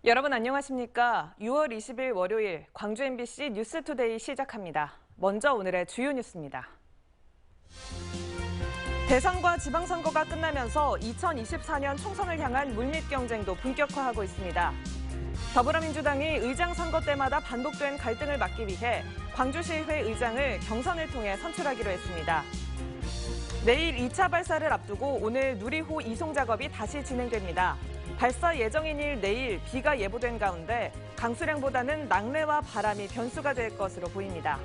여러분 안녕하십니까? 6월 20일 월요일 광주 MBC 뉴스투데이 시작합니다. 먼저 오늘의 주요 뉴스입니다. 대선과 지방선거가 끝나면서 2024년 총선을 향한 물밑 경쟁도 본격화하고 있습니다. 더불어민주당이 의장 선거 때마다 반복된 갈등을 막기 위해 광주시의회 의장을 경선을 통해 선출하기로 했습니다. 내일 2차 발사를 앞두고 오늘 누리호 이송 작업이 다시 진행됩니다. 발사 예정인 내일 비가 예보된 가운데 강수량보다는 낙뢰와 바람이 변수가 될 것으로 보입니다.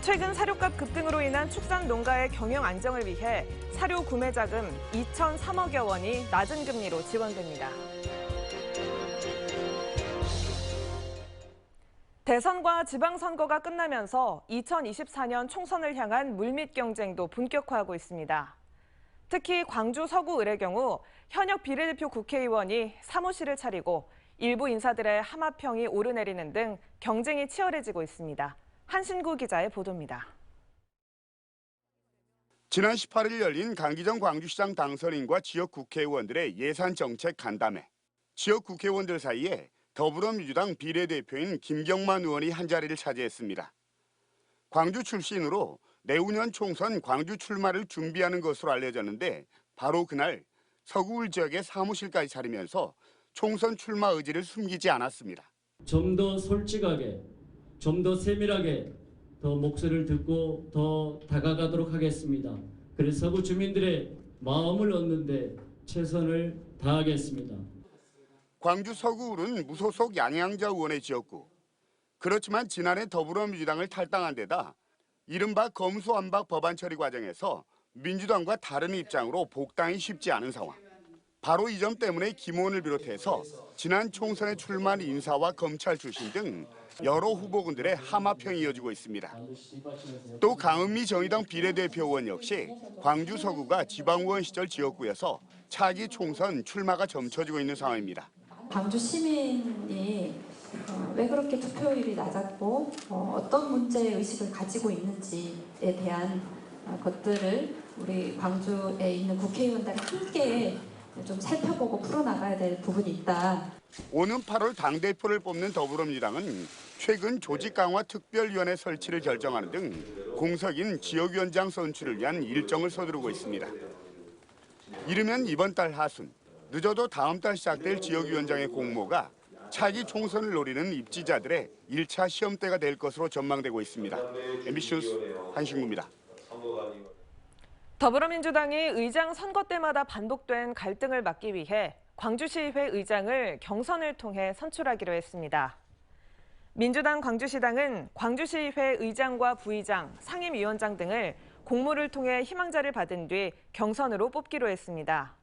최근 사료값 급등으로 인한 축산 농가의 경영 안정을 위해 사료 구매 자금 2,003억여 원이 낮은 금리로 지원됩니다. 대선과 지방선거가 끝나면서 2024년 총선을 향한 물밑 경쟁도 본격화하고 있습니다. 특히 광주 서구 을의 경우 현역 비례대표 국회의원이 사무실을 차리고 일부 인사들의 하마평이 오르내리는 등 경쟁이 치열해지고 있습니다. 한신구 기자의 보도입니다. 지난 18일 열린 강기정 광주시장 당선인과 지역 국회의원들의 예산 정책 간담회. 지역 국회의원들 사이에 더불어민주당 비례대표인 김경만 의원이 한 자리를 차지했습니다. 광주 출신으로 내후년 총선 광주 출마를 준비하는 것으로 알려졌는데 바로 그날 서구을 지역의 사무실까지 차리면서 총선 출마 의지를 숨기지 않았습니다. 좀 더 솔직하게, 좀 더 세밀하게 더 목소리를 듣고 더 다가가도록 하겠습니다. 그래서 서구 주민들의 마음을 얻는 데 최선을 다하겠습니다. 광주 서구을은 무소속 양양자 의원의 지역구. 그렇지만 지난해 더불어민주당을 탈당한 데다 이른바 검수완박 법안 처리 과정에서 민주당과 다른 입장으로 복당이 쉽지 않은 상황. 바로 이 점 때문에 김 의원을 비롯해서 지난 총선에 출마한 인사와 검찰 출신 등 여러 후보군들의 하마평이 이어지고 있습니다. 또 강은미 정의당 비례대표 의원 역시 광주 서구가 지방의원 시절 지역구여서 차기 총선 출마가 점쳐지고 있는 상황입니다. 광주 시민이 왜 그렇게 투표율이 낮았고 어떤 문제의식을 가지고 있는지에 대한 것들을 우리 광주에 있는 국회의원들이 함께 좀 살펴보고 풀어나가야 될 부분이 있다. 오는 8월 당대표를 뽑는 더불어민주당은 최근 조직 강화 특별위원회 설치를 결정하는 등 공석인 지역위원장 선출을 위한 일정을 서두르고 있습니다. 이르면 이번 달 하순, 늦어도 다음 달 시작될 지역위원장의 공모가 차기 총선을 노리는 입지자들의 1차 시험대가 될 것으로 전망되고 있습니다. MBC 뉴스 한신구입니다. 더불어민주당이 의장 선거 때마다 반복된 갈등을 막기 위해 광주시의회 의장을 경선을 통해 선출하기로 했습니다. 민주당 광주시당은 광주시의회 의장과 부의장, 상임위원장 등을 공모를 통해 희망자를 받은 뒤 경선으로 뽑기로 했습니다.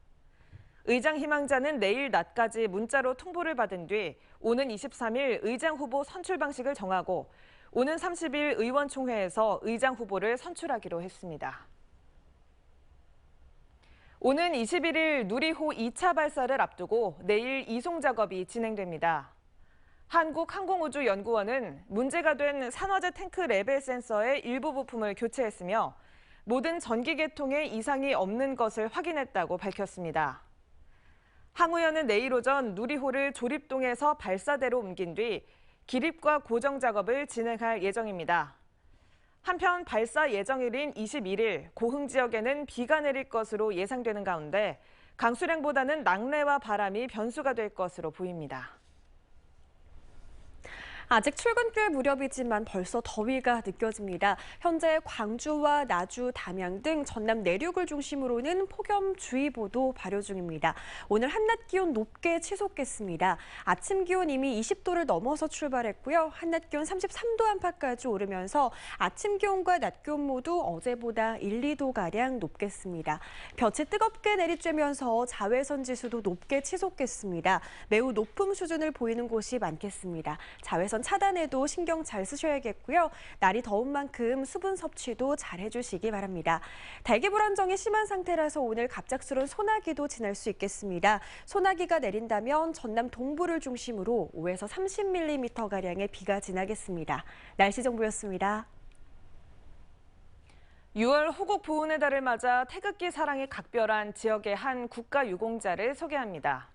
의장 희망자는 내일 낮까지 문자로 통보를 받은 뒤 오는 23일 의장 후보 선출 방식을 정하고 오는 30일 의원총회에서 의장 후보를 선출하기로 했습니다. 오는 21일 누리호 2차 발사를 앞두고 내일 이송 작업이 진행됩니다. 한국항공우주연구원은 문제가 된 산화제 탱크 레벨 센서의 일부 부품을 교체했으며 모든 전기 계통에 이상이 없는 것을 확인했다고 밝혔습니다. 항우연은 내일 오전 누리호를 조립동에서 발사대로 옮긴 뒤 기립과 고정 작업을 진행할 예정입니다. 한편 발사 예정일인 21일 고흥 지역에는 비가 내릴 것으로 예상되는 가운데 강수량보다는 낙뢰와 바람이 변수가 될 것으로 보입니다. 아직 출근길 무렵이지만 벌써 더위가 느껴집니다. 현재 광주와 나주, 담양 등 전남 내륙을 중심으로는 폭염주의보도 발효 중입니다. 오늘 한낮 기온 높게 치솟겠습니다. 아침 기온 이미 20도를 넘어서 출발했고요. 한낮 기온 33도 안팎까지 오르면서 아침 기온과 낮 기온 모두 어제보다 1, 2도가량 높겠습니다. 볕이 뜨겁게 내리쬐면서 자외선 지수도 높게 치솟겠습니다. 매우 높은 수준을 보이는 곳이 많겠습니다. 자외선 차단에도 신경 잘 쓰셔야겠고요. 날이 더운 만큼 수분 섭취도 잘 해주시기 바랍니다. 대기 불안정이 심한 상태라서 오늘 갑작스러운 소나기도 지날 수 있겠습니다. 소나기가 내린다면 전남 동부를 중심으로 5에서 30mm가량의 비가 지나겠습니다. 날씨 정보였습니다. 6월 호국 보훈의 달을 맞아 태극기 사랑이 각별한 지역의 한 국가유공자를 소개합니다.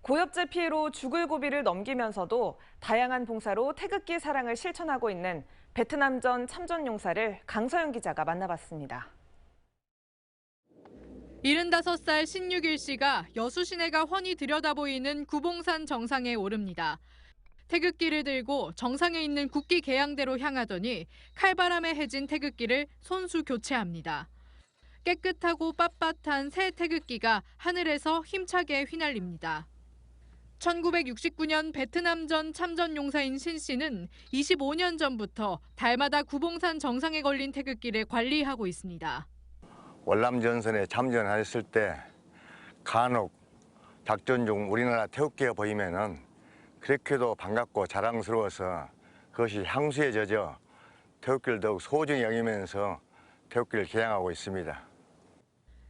고엽제 피해로 죽을 고비를 넘기면서도 다양한 봉사로 태극기 사랑을 실천하고 있는 베트남전 참전용사를 강서영 기자가 만나봤습니다. 75살 신유길 씨가 여수 시내가 훤히 들여다보이는 구봉산 정상에 오릅니다. 태극기를 들고 정상에 있는 국기 개양대로 향하더니 칼바람에 해진 태극기를 손수 교체합니다. 깨끗하고 빳빳한 새 태극기가 하늘에서 힘차게 휘날립니다. 1969년 베트남전 참전용사인 신 씨는 25년 전부터 달마다 구봉산 정상에 걸린 태극기를 관리하고 있습니다. 월남전선에 참전했을 때 간혹 작전 중 우리나라 태극기가 보이면은 그렇게도 반갑고 자랑스러워서 그것이 향수에 젖어 태극기를 더욱 소중히 여기면서 태극기를 개양하고 있습니다.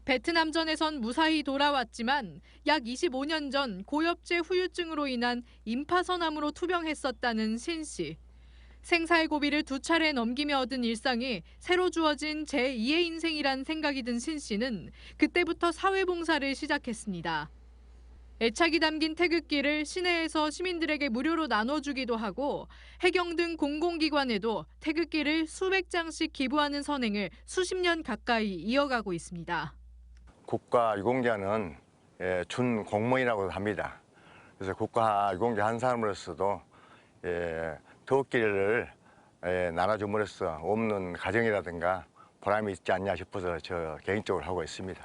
베트남전에선 무사히 돌아왔지만 약 25년 전 고엽제 후유증으로 인한 임파선암으로 투병했었다는 신 씨. 생사의 고비를 2차례 넘기며 얻은 일상이 새로 주어진 제2의 인생이란 생각이 든 신 씨는 그때부터 사회봉사를 시작했습니다. 애착이 담긴 태극기를 시내에서 시민들에게 무료로 나눠주기도 하고 해경 등 공공기관에도 태극기를 수백 장씩 기부하는 선행을 수십 년 가까이 이어가고 있습니다. 국가유공자는 준 공무원이라고 합니다. 그래서 국가유공자 한 사람으로서도 태극기를 나눠줌으로써 없는 가정이라든가 보람이 있지 않냐 싶어서 저 개인적으로 하고 있습니다.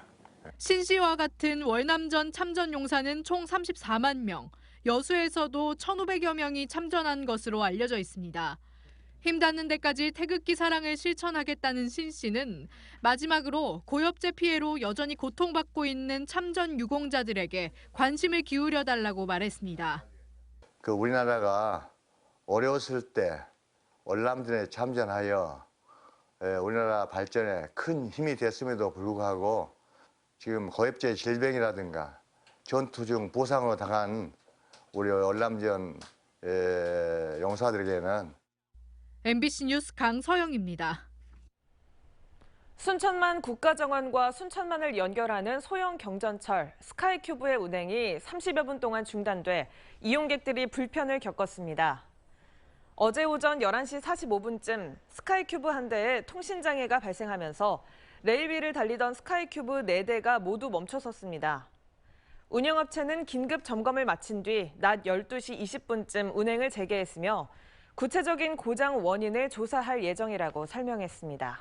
신 씨와 같은 월남전 참전용사는 총 34만 명, 여수에서도 1,500여 명이 참전한 것으로 알려져 있습니다. 힘닿는 데까지 태극기 사랑을 실천하겠다는 신 씨는 마지막으로 고엽제 피해로 여전히 고통받고 있는 참전 유공자들에게 관심을 기울여 달라고 말했습니다. 우리나라가 어려웠을 때 월남전에 참전하여 우리나라 발전에 큰 힘이 됐음에도 불구하고 지금 고엽제 질병이라든가 전투 중 부상으로 당한 우리 월남전 용사들에게는 MBC 뉴스 강서영입니다. 순천만 국가정원과 순천만을 연결하는 소형 경전철 스카이큐브의 운행이 30여 분 동안 중단돼 이용객들이 불편을 겪었습니다. 어제 오전 11시 45분쯤 스카이큐브 한 대에 통신장애가 발생하면서 레일 위를 달리던 스카이큐브 4대가 모두 멈춰섰습니다. 운영업체는 긴급 점검을 마친 뒤 낮 12시 20분쯤 운행을 재개했으며 구체적인 고장 원인을 조사할 예정이라고 설명했습니다.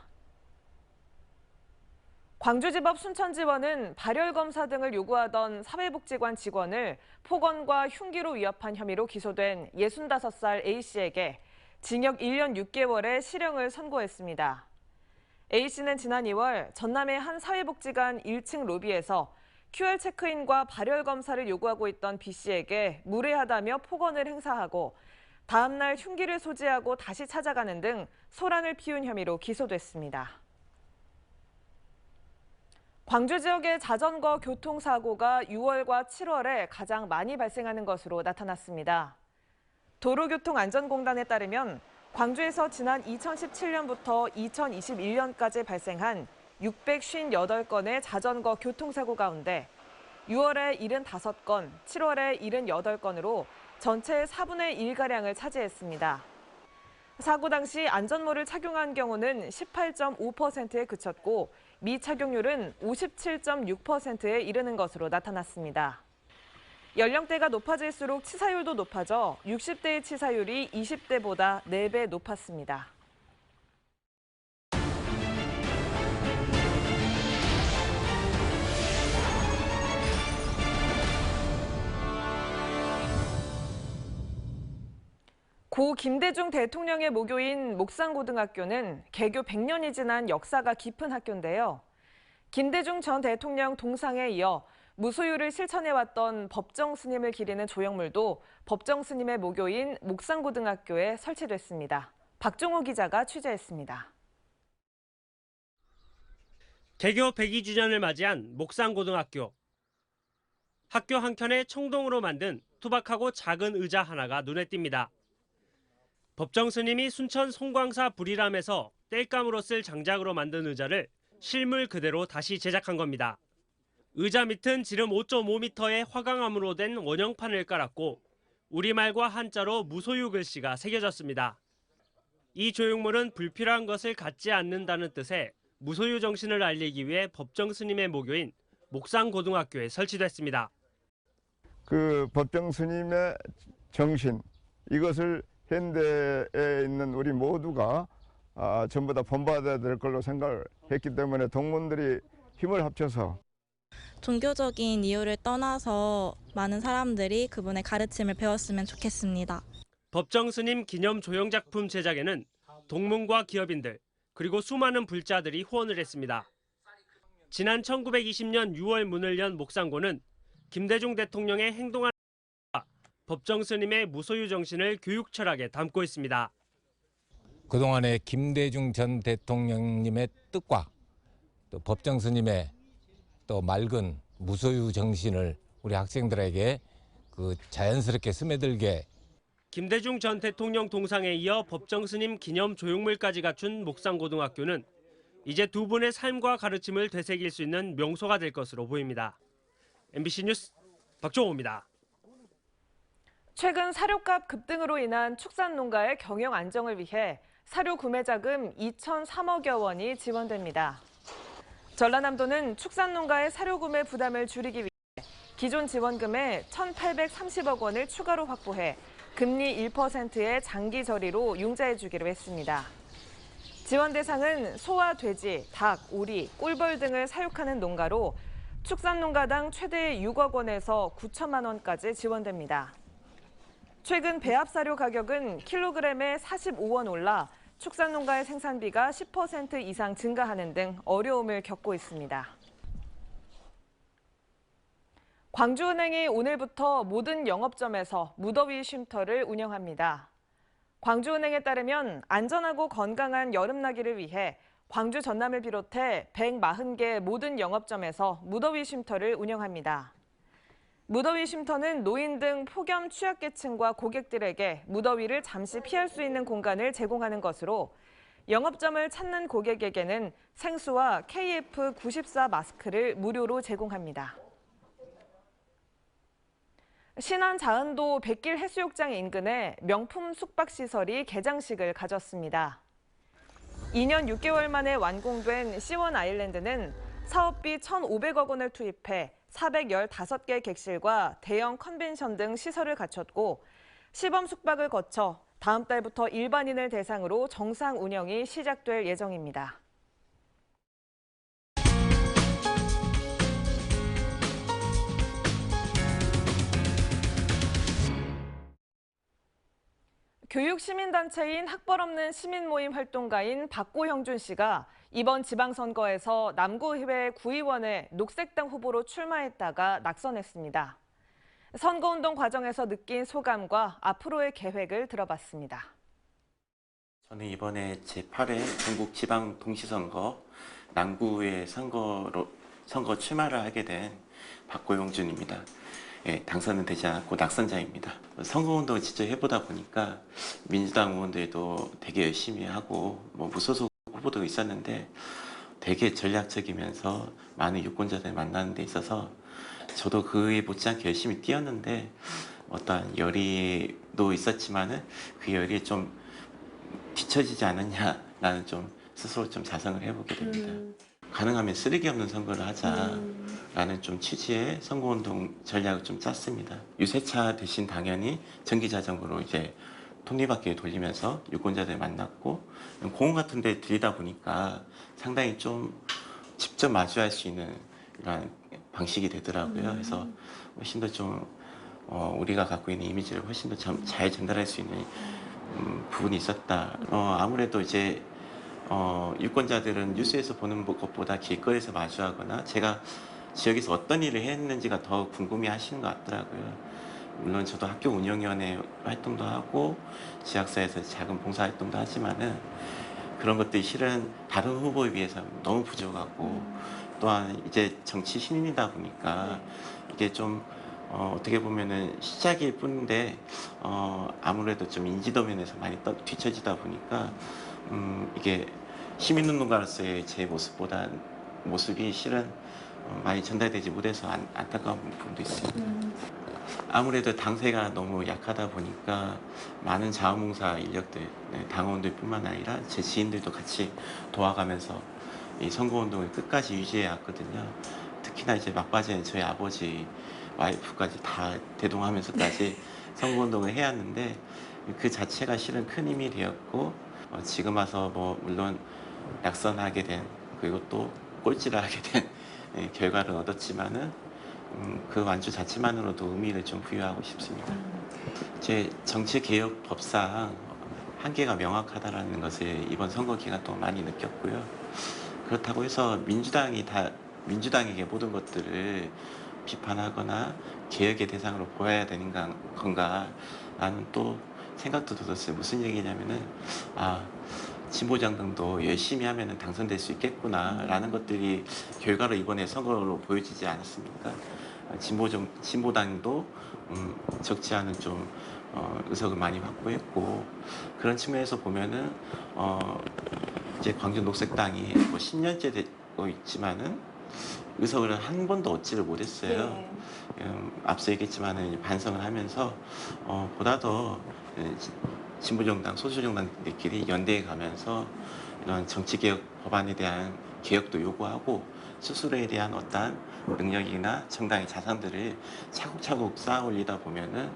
광주지법 순천지원은 발열검사 등을 요구하던 사회복지관 직원을 폭언과 흉기로 위협한 혐의로 기소된 65살 A씨에게 징역 1년 6개월의 실형을 선고했습니다. A씨는 지난 2월 전남의 한 사회복지관 1층 로비에서 QR 체크인과 발열검사를 요구하고 있던 B씨에게 무례하다며 폭언을 행사하고 다음 날 흉기를 소지하고 다시 찾아가는 등 소란을 피운 혐의로 기소됐습니다. 광주 지역의 자전거 교통사고가 6월과 7월에 가장 많이 발생하는 것으로 나타났습니다. 도로교통안전공단에 따르면 광주에서 지난 2017년부터 2021년까지 발생한 658건의 자전거 교통사고 가운데 6월에 75건, 7월에 78건으로 전체의 4분의 1가량을 차지했습니다. 사고 당시 안전모를 착용한 경우는 18.5%에 그쳤고 미착용률은 57.6%에 이르는 것으로 나타났습니다. 연령대가 높아질수록 치사율도 높아져 60대의 치사율이 20대보다 4배 높았습니다. 고 김대중 대통령의 모교인 목산고등학교는 개교 100년이 지난 역사가 깊은 학교인데요. 김대중 전 대통령 동상에 이어 무소유를 실천해왔던 법정 스님을 기리는 조형물도 법정 스님의 모교인 목산고등학교에 설치됐습니다. 박종호 기자가 취재했습니다. 개교 102주년을 맞이한 목산고등학교. 학교 한켠에 청동으로 만든 투박하고 작은 의자 하나가 눈에 띕니다. 법정 스님이 순천 송광사 불이람에서 땔감으로 쓸 장작으로 만든 의자를 실물 그대로 다시 제작한 겁니다. 의자 밑은 지름 5.5m의 화강암으로 된 원형판을 깔았고 우리말과 한자로 무소유 글씨가 새겨졌습니다. 이 조형물은 불필요한 것을 갖지 않는다는 뜻의 무소유 정신을 알리기 위해 법정 스님의 모교인 목상고등학교에 설치됐습니다. 그 법정 스님의 정신, 이것을 현대에 있는 우리 모두가 전부 다 본받아야 될 걸로 생각을 했기 때문에 동문들이 힘을 합쳐서 종교적인 이유를 떠나서 많은 사람들이 그분의 가르침을 배웠으면 좋겠습니다. 법정 스님 기념 조형작품 제작에는 동문과 기업인들 그리고 수많은 불자들이 후원을 했습니다. 지난 1920년 6월 문을 연 목상고는 김대중 대통령의 행동한 법정 스님의 무소유 정신을 교육 철학에 담고 있습니다. 그동안의 김대중 전 대통령님의 뜻과 또 법정 스님의 또 맑은 무소유 정신을 우리 학생들에게 그 자연스럽게 스며들게. 김대중 전 대통령 동상에 이어 법정 스님 기념 조형물까지 갖춘 목상고등학교는 이제 두 분의 삶과 가르침을 되새길 수 있는 명소가 될 것으로 보입니다. MBC 뉴스 박종호입니다. 최근 사료값 급등으로 인한 축산농가의 경영 안정을 위해 사료 구매 자금 2,003억여 원이 지원됩니다. 전라남도는 축산농가의 사료 구매 부담을 줄이기 위해 기존 지원금에 1,830억 원을 추가로 확보해 금리 1%의 장기 저리로 융자해 주기로 했습니다. 지원 대상은 소와 돼지, 닭, 오리, 꿀벌 등을 사육하는 농가로 축산농가당 최대 6억 원에서 9천만 원까지 지원됩니다. 최근 배합사료 가격은 킬로그램에 45원 올라 축산농가의 생산비가 10% 이상 증가하는 등 어려움을 겪고 있습니다. 광주은행이 오늘부터 모든 영업점에서 무더위 쉼터를 운영합니다. 광주은행에 따르면 안전하고 건강한 여름나기를 위해 광주 전남을 비롯해 140개 모든 영업점에서 무더위 쉼터를 운영합니다. 무더위 쉼터는 노인 등 폭염 취약계층과 고객들에게 무더위를 잠시 피할 수 있는 공간을 제공하는 것으로 영업점을 찾는 고객에게는 생수와 KF94 마스크를 무료로 제공합니다. 신안 자은도 백길 해수욕장 인근에 명품 숙박시설이 개장식을 가졌습니다. 2년 6개월 만에 완공된 C1 아일랜드는 사업비 1,500억 원을 투입해 415개 객실과 대형 컨벤션 등 시설을 갖췄고 시범 숙박을 거쳐 다음 달부터 일반인을 대상으로 정상 운영이 시작될 예정입니다. 교육시민단체인 학벌 없는 시민모임 활동가인 박고형준 씨가 이번 지방선거에서 남구의회 구의원에 녹색당 후보로 출마했다가 낙선했습니다. 선거운동 과정에서 느낀 소감과 앞으로의 계획을 들어봤습니다. 저는 이번에 제8회 전국지방동시선거 남구의 선거 출마를 하게 된 박고형준입니다. 예, 당선은 되지 않았고 낙선자입니다. 선거운동을 직접 해보다 보니까 민주당 의원들도 되게 열심히 하고 무소속 후보도 있었는데 되게 전략적이면서 많은 유권자들 만나는 데 있어서 저도 그에 못지않게 열심히 뛰었는데 어떠한 열의도 있었지만은 그 열이 좀 뒤처지지 않았냐라는 좀 스스로 좀 자성을 해보게 됩니다. 가능하면 쓰레기 없는 선거를 하자라는 좀 취지의 선거운동 전략을 좀 짰습니다. 유세차 대신 당연히 전기자전거로 이제 톱니바퀴를 돌리면서 유권자들 만났고 공원 같은 데 들이다 보니까 상당히 좀 직접 마주할 수 있는 이런 방식이 되더라고요. 그래서 훨씬 더 좀 우리가 갖고 있는 이미지를 훨씬 더 잘 전달할 수 있는 부분이 있었다. 아무래도 이제 유권자들은 뉴스에서 보는 것보다 길거리에서 마주하거나 제가 지역에서 어떤 일을 했는지가 더 궁금해 하시는 것 같더라고요. 물론 저도 학교 운영위원회 활동도 하고 지역사회에서 작은 봉사활동도 하지만은 그런 것들이 실은 다른 후보에 비해서 너무 부족하고 또한 이제 정치 신인이다 보니까 이게 좀 어떻게 보면은 시작일 뿐인데 아무래도 좀 인지도 면에서 많이 뒤처지다 보니까 이게 시민운동가로서의 제 모습이 실은 많이 전달되지 못해서 안타까운 부분도 있습니다. 아무래도 당세가 너무 약하다 보니까 많은 자원봉사 인력들, 당원들뿐만 아니라 제 지인들도 같이 도와가면서 이 선거운동을 끝까지 유지해 왔거든요. 특히나 이제 막바지에 저희 아버지, 와이프까지 다 대동하면서까지 선거운동을 해왔는데 그 자체가 실은 큰 힘이 되었고 지금 와서 뭐 물론 낙선하게 된 그리고 또 꼴찌를 하게 된 결과를 얻었지만은 그 완주 자체만으로도 의미를 좀 부여하고 싶습니다. 제 정치개혁법상 한계가 명확하다라는 것을 이번 선거 기간 동안 많이 느꼈고요. 그렇다고 해서 민주당에게 모든 것들을 비판하거나 개혁의 대상으로 보아야 되는 건가라는 또 생각도 들었어요. 무슨 얘기냐면은 진보정당도 열심히 하면 당선될 수 있겠구나라는 것들이 결과로 이번에 선거로 보여지지 않았습니까? 진보당도 적지 않은 좀 의석을 많이 확보했고 그런 측면에서 보면은 이제 광주 녹색당이 뭐 10년째 되고 있지만은 의석을 한 번도 얻지를 못했어요. 앞서 얘기했지만은 반성을 하면서 보다 더 진보정당, 소수정당들끼리 연대해 가면서 이런 정치개혁 법안에 대한 개혁도 요구하고 스스로에 대한 어떠한 능력이나 정당의 자산들을 차곡차곡 쌓아 올리다 보면은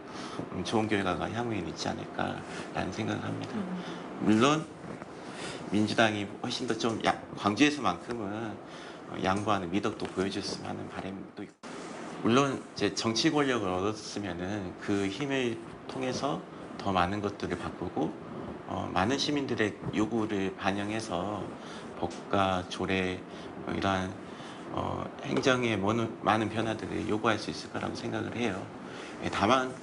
좋은 결과가 향후에 있지 않을까라는 생각을 합니다. 물론 민주당이 훨씬 더 좀 광주에서만큼은 양보하는 미덕도 보여줬으면 하는 바람도 있고 물론 이제 정치 권력을 얻었으면은 그 힘을 통해서 더 많은 것들을 바꾸고 많은 시민들의 요구를 반영해서 법과 조례 이러한 행정의 많은 변화들을 요구할 수 있을 거라고 생각을 해요. 다만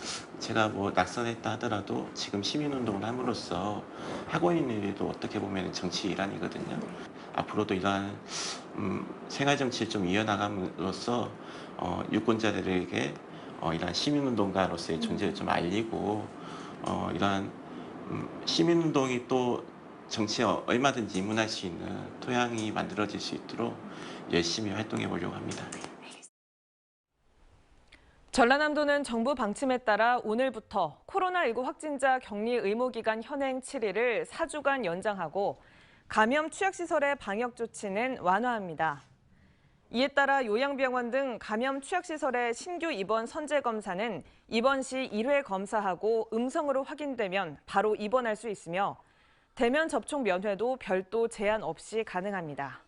제가 뭐 낙선했다 하더라도 지금 시민운동을 함으로써 하고 있는 일도 어떻게 보면 정치 일환이거든요. 앞으로도 이러한 생활정치를 좀 이어나감으로써 유권자들에게 이러한 시민운동가로서의 존재를 좀 알리고 이러한 시민운동이 또 정치에 얼마든지 입문할 수 있는 토양이 만들어질 수 있도록 열심히 활동해 보려고 합니다. 전라남도는 정부 방침에 따라 오늘부터 코로나19 확진자 격리 의무 기간 현행 7일을 4주간 연장하고 감염 취약시설의 방역 조치는 완화합니다. 이에 따라 요양병원 등 감염 취약시설의 신규 입원 선제 검사는 입원 시 1회 검사하고 음성으로 확인되면 바로 입원할 수 있으며 대면 접촉 면회도 별도 제한 없이 가능합니다.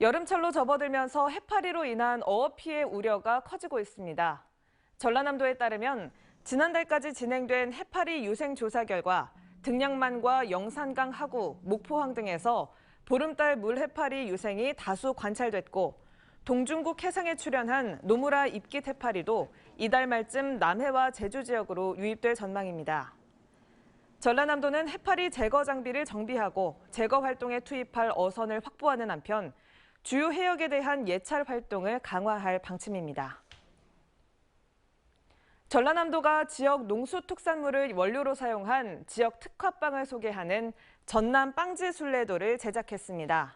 여름철로 접어들면서 해파리로 인한 어업 피해 우려가 커지고 있습니다. 전라남도에 따르면 지난달까지 진행된 해파리 유생 조사 결과 등량만과 영산강 하구, 목포항 등에서 보름달 물해파리 유생이 다수 관찰됐고 동중국 해상에 출현한 노무라 입깃 해파리도 이달 말쯤 남해와 제주 지역으로 유입될 전망입니다. 전라남도는 해파리 제거 장비를 정비하고 제거 활동에 투입할 어선을 확보하는 한편 주요 해역에 대한 예찰 활동을 강화할 방침입니다. 전라남도가 지역 농수특산물을 원료로 사용한 지역 특화빵을 소개하는 전남 빵지순례도를 제작했습니다.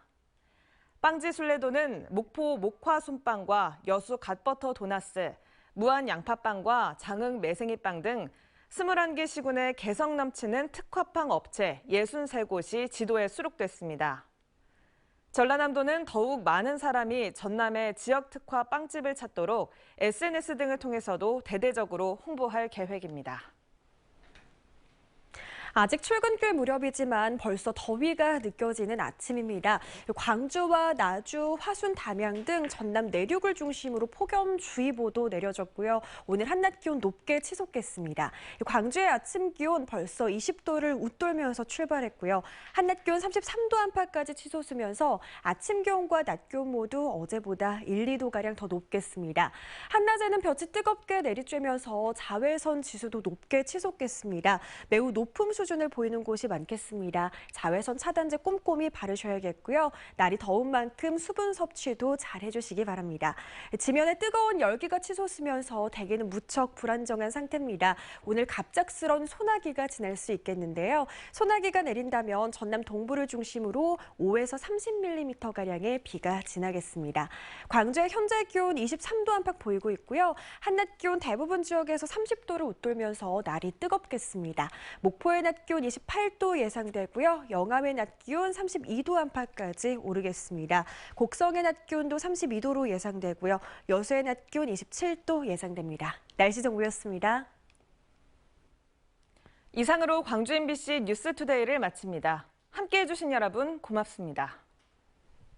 빵지순례도는 목포 목화솜빵과 여수 갓버터 도나스, 무안 양파빵과 장흥 매생이빵 등 21개 시군의 개성 넘치는 특화빵 업체 63곳이 지도에 수록됐습니다. 전라남도는 더욱 많은 사람이 전남의 지역 특화 빵집을 찾도록 SNS 등을 통해서도 대대적으로 홍보할 계획입니다. 아직 출근길 무렵이지만 벌써 더위가 느껴지는 아침입니다. 광주와 나주, 화순, 담양 등 전남 내륙을 중심으로 폭염주의보도 내려졌고요. 오늘 한낮 기온 높게 치솟겠습니다. 광주의 아침 기온 벌써 20도를 웃돌면서 출발했고요. 한낮 기온 33도 안팎까지 치솟으면서 아침 기온과 낮 기온 모두 어제보다 1, 2도가량 더 높겠습니다. 한낮에는 볕이 뜨겁게 내리쬐면서 자외선 지수도 높게 치솟겠습니다. 매우 높음 수준 수준을 보이는 곳이 많겠습니다. 자외선 차단제 꼼꼼히 바르셔야겠고요. 날이 더운 만큼 수분 섭취도 잘 해주시기 바랍니다. 지면에 뜨거운 열기가 치솟으면서 대기는 무척 불안정한 상태입니다. 오늘 갑작스런 소나기가 지날 수 있겠는데요. 소나기가 내린다면 전남 동부를 중심으로 5에서 30mm가량의 비가 지나겠습니다. 광주의 현재 기온 23도 안팎 보이고 있고요. 한낮 기온 대부분 지역에서 30도를 웃돌면서 날이 뜨겁겠습니다. 목포의 낮 기온 28도 예상되고요. 영암의 낮 기온 32도 안팎까지 오르겠습니다. 곡성의 낮 기온도 32도로 예상되고요. 여수의 낮 기온 27도 예상됩니다. 날씨 정보였습니다. 이상으로 광주 MBC 뉴스투데이를 마칩니다. 함께해 주신 여러분 고맙습니다.